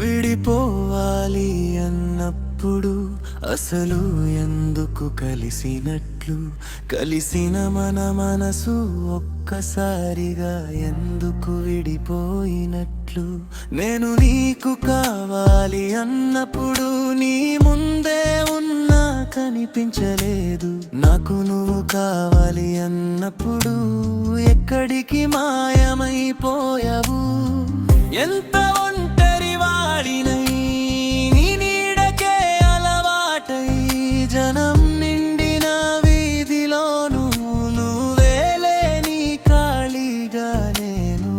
విడిపోవాలి అన్నప్పుడు అసలు ఎందుకు కలిసినట్లు, కలిసిన మన మనసు ఒక్కసారిగా ఎందుకు విడిపోయినట్లు. నేను నీకు కావాలి అన్నప్పుడు నీ ముందే ఉన్నా కనిపించలేదు. నాకు నువ్వు కావాలి అన్నప్పుడు ఎక్కడికి మాయమైపోయావు. ఎంత ఒంటరి వాడినై నీ నీడకే అలవాటై జనం నిండిన వీధిలోను నువ్వేలే నీ ఖాళీగా నేను.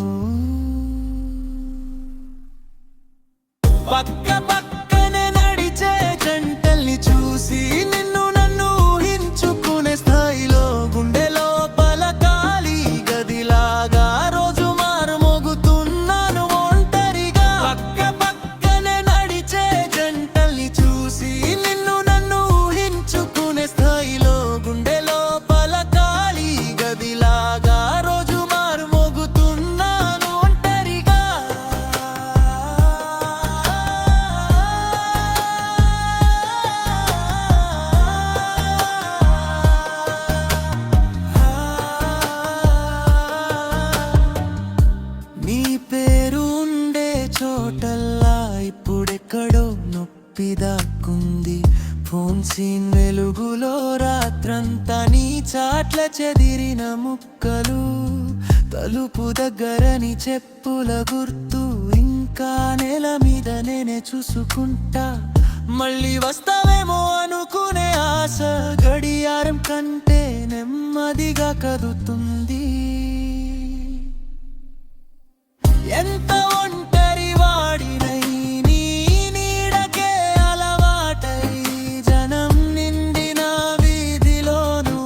పక్క పక్కనే నడిచే జంటల్ని చూసి నిన్ను నన్ను ఊహించుకునే స్థాయిలో గుండె లోపల ఖాళీ గదిలాగా రోజు మారుమోగుతున్నాను ఒంటరిగా. పక్క పక్కనే నడిచే జంటల్ని చూసి నిన్ను నన్ను ఊహించుకునే స్థాయిలో గుండె లోపల ఖాళీ గదిలాగా రోజు మారుమోగుతున్నాను ఒంటరిగా. నీ పేరు ఉండే చోటల్లా ఇప్పుడెక్కడో నొప్పి దాక్కుంది. ఫోన్ సీన్ వెలుగులో రాత్రంతా నీ చాట్ల చెదిరిన ముక్కలు, తలుపు దగ్గరని చెప్పుల గుర్తు, ఇంకా నేల మీద నేనే చూసుకుంటా. మళ్ళీ వస్తావేమో అనుకునే ఆశ గడియారం కంటే నెమ్మదిగా కదుతుంది. ఎంత ఒంటరి వాడినై నీ నీడకే అలవాటై జనం నిండిన వీధిలోను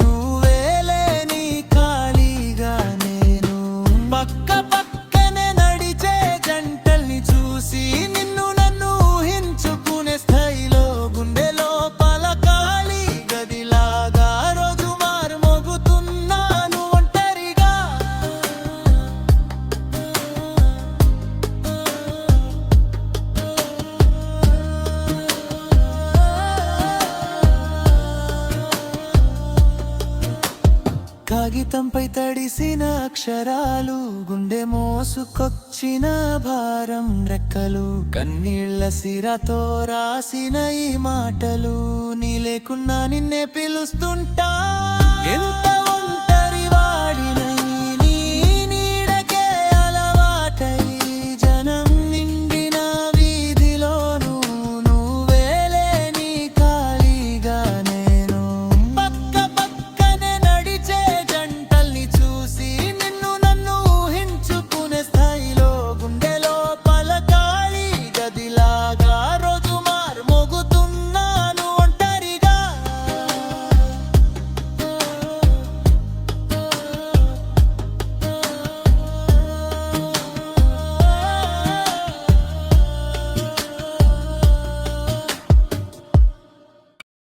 నువ్వేలే నీ ఖాళీగా నేను. పక్క పక్కనే నడిచే జంటల్ని చూసి నిన్ను నన్ను ఊహించుకునే స్థాయిలో గుండె లోపల ఖాళీ గదిలాగా రోజు మారుమోగుతున్నాను ఒంటరిగా. కాగితంపై తడిసిన అక్షరాలు, గుండె మోసుకొచ్చిన భారం రెక్కలు, కన్నీళ్ల సిరతో రాసిన ఈ మాటలు, నీ లేకున్నా నిన్నే పిలుస్తుంటా. ఎంత